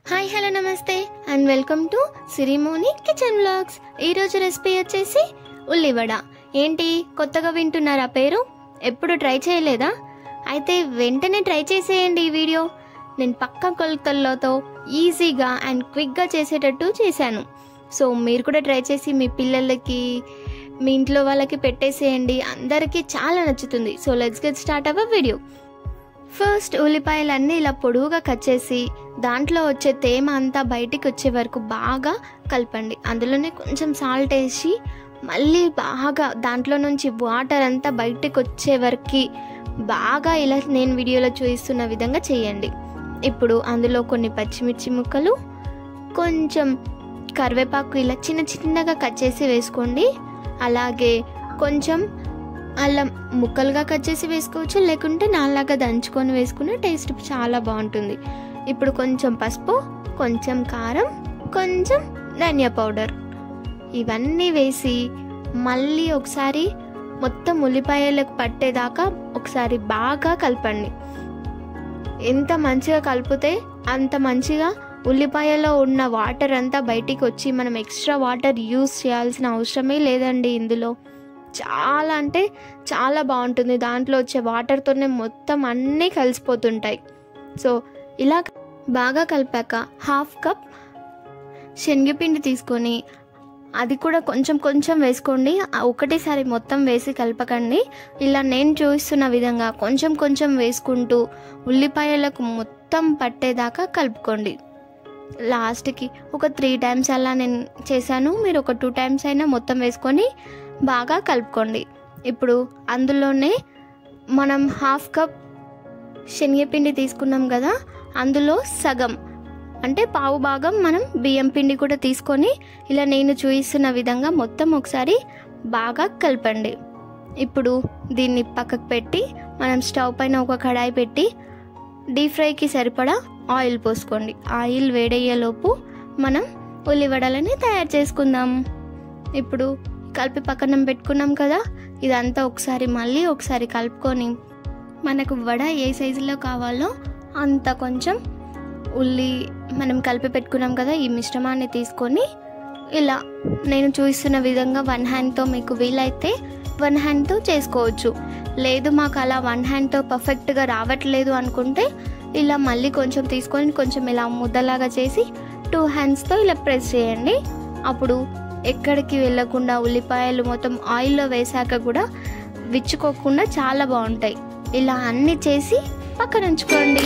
Hi hello నమస్తే and welcome to Sirimoni kitchen vlogs. ఈరోజు recipe వచ్చేసి ఉల్లివడ. ఏంటి కొత్తగా వింటున్నారా పేరు? ఎప్పుడు ట్రై చేయలేదా? అయితే వెంటనే ట్రై చేసేయండి ఈ వీడియో. నేను పక్క కొలతలతో ఈజీగా అండ్ క్విక్గా చేసేటట్టు చేశాను. సో మీరు కూడా ట్రై చేసి మీ పిల్లలకి మీ ఇంట్లో వాళ్ళకి పెట్టేసేయండి. అందరికీ చాలా నచ్చుతుంది. So let's get start our video. First ఉల్లిపాయలన్నీ ఇలా పొడవుగా కట్ చేసి దాంట్లో వచ్చే తేమ అంతా బయటికి వచ్చే వరకు బాగా కలపండి. అందులోనే కొంచెం సాల్ట్ వేసి మళ్ళీ బాగా దాంట్లో నుంచి వాటర్ అంతా బయటికి వచ్చే వరకు బాగా ఇలా నేను వీడియోలో చూపిస్తున్న విధంగా చేయండి. ఇప్పుడు అందులో కొన్ని పచ్చిమిర్చి ముక్కలు, కొంచెం కరివేపాకు ఇలా చిన్న చిన్నగా కట్ చేసి వేసుకోండి. అలాగే కొంచెం అల్లం ముక్కలుగా కట్ చేసి వేసుకోవచ్చు, లేకుంటే నాలాగా దంచుకొని వేసుకున్న టేస్ట్ చాలా బాగుంటుంది. ఇప్పుడు కొంచెం పసుపు, కొంచెం కారం, కొంచెం ధనియా పౌడర్ ఇవన్నీ వేసి మళ్ళీ ఒకసారి మొత్తం ఉల్లిపాయలకు పట్టేదాకా ఒకసారి బాగా కలపండి. ఎంత మంచిగా కలిపితే అంత మంచిగా ఉల్లిపాయలో ఉన్న వాటర్ అంతా బయటికి వచ్చి మనం ఎక్స్ట్రా వాటర్ యూస్ చేయాల్సిన అవసరమే లేదండి. ఇందులో చాలా అంటే చాలా బాగుంటుంది. దాంట్లో వచ్చే వాటర్తోనే మొత్తం అన్నీ కలిసిపోతుంటాయి. సో ఇలా బాగా కలిపాక హాఫ్ కప్ శనగపిండి తీసుకొని అది కూడా కొంచెం కొంచెం వేసుకోండి. ఒకటేసారి మొత్తం వేసి కలపకండి. ఇలా నేను చూపిస్తున్న విధంగా కొంచెం కొంచెం వేసుకుంటూ ఉల్లిపాయలకు మొత్తం పట్టేదాకా కలుపుకోండి. లాస్ట్కి ఒక 3 టైమ్స్ అలా నేను చేశాను. మీరు ఒక 2 టైమ్స్ అయినా మొత్తం వేసుకొని బాగా కలుపుకోండి. ఇప్పుడు అందులోనే మనం హాఫ్ కప్ శనగపిండి తీసుకున్నాం కదా, అందులో సగం అంటే పావు భాగం మనం బియ్యం పిండి కూడా తీసుకొని ఇలా నేను చూపిస్తున్న విధంగా మొత్తం ఒకసారి బాగా కలపండి. ఇప్పుడు దీన్ని పక్కకు పెట్టి మనం స్టవ్ పైన ఒక కడాయి పెట్టి డీప్ ఫ్రైకి సరిపడా ఆయిల్ పోసుకోండి. ఆయిల్ వేడయ్యేలోపు మనం ఉల్లివడలని తయారు చేసుకుందాం. ఇప్పుడు కలిపి పక్కన పెట్టుకున్నాం కదా, ఇదంతా మళ్ళీ ఒకసారి కలుపుకొని మనకు వడ ఏ సైజులో కావాలో అంత కొంచెం మనం కలిపి పెట్టుకున్నాం కదా ఈ మిశ్రమాన్ని తీసుకొని ఇలా నేను చూపిస్తున్న విధంగా 1 హ్యాండ్తో మీకు వీలైతే 1 హ్యాండ్తో చేసుకోవచ్చు. లేదు మాకు అలా 1 హ్యాండ్తో పర్ఫెక్ట్గా రావట్లేదు అనుకుంటే ఇలా మళ్ళీ కొంచెం తీసుకొని కొంచెం ఇలా ముద్దలాగా చేసి 2 హ్యాండ్స్తో ఇలా ప్రెస్ చేయండి. అప్పుడు ఎక్కడికి వెళ్ళకుండా ఉల్లిపాయలు మొత్తం ఆయిల్లో వేసాక కూడా విచ్చుకోకుండా చాలా బాగుంటాయి. ఇలా అన్నీ చేసి పక్కన ఉంచుకోండి.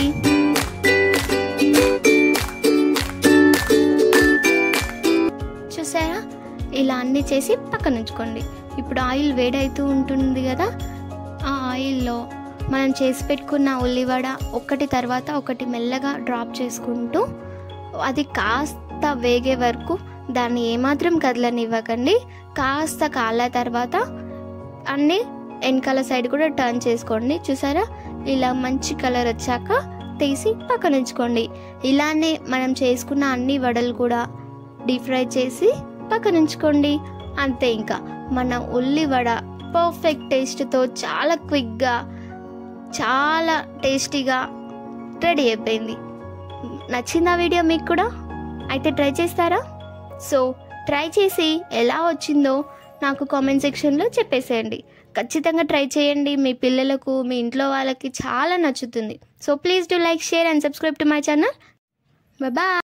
చూసారా, ఇలా అన్నీ చేసి పక్కన ఉంచుకోండి. ఇప్పుడు ఆయిల్ వేడవుతూ ఉంటుంది కదా, ఆ ఆయిల్లో మనం చేసి పెట్టుకున్న ఉల్లివడ ఒకటి తర్వాత ఒకటి మెల్లగా డ్రాప్ చేసుకుంటూ అది కాస్త వేగే వరకు దాన్ని ఏమాత్రం కదలనివ్వకండి. కాస్త కాల తర్వాత అన్నీ వెనకాల సైడ్ కూడా టర్న్ చేసుకోండి. చూసారా, ఇలా మంచి కలర్ వచ్చాక తీసి పక్కన ఉంచుకోండి. ఇలానే మనం చేసుకున్న అన్ని వడలు కూడా డీప్ ఫ్రై చేసి పక్కన ఉంచుకోండి. అంతే, ఇంకా మన ఉల్లివడ పర్ఫెక్ట్ టేస్ట్తో చాలా క్విక్గా చాలా టేస్టీగా రెడీ అయిపోయింది. నచ్చిందా వీడియో మీకు కూడా? అయితే ట్రై చేస్తారా? సో ట్రై చేసి ఎలా వచ్చిందో నాకు కామెంట్ సెక్షన్లో చెప్పేసేయండి. ఖచ్చితంగా ట్రై చేయండి. మీ పిల్లలకు మీ ఇంట్లో వాళ్ళకి చాలా నచ్చుతుంది. So please do like, share and subscribe to my channel. Bye.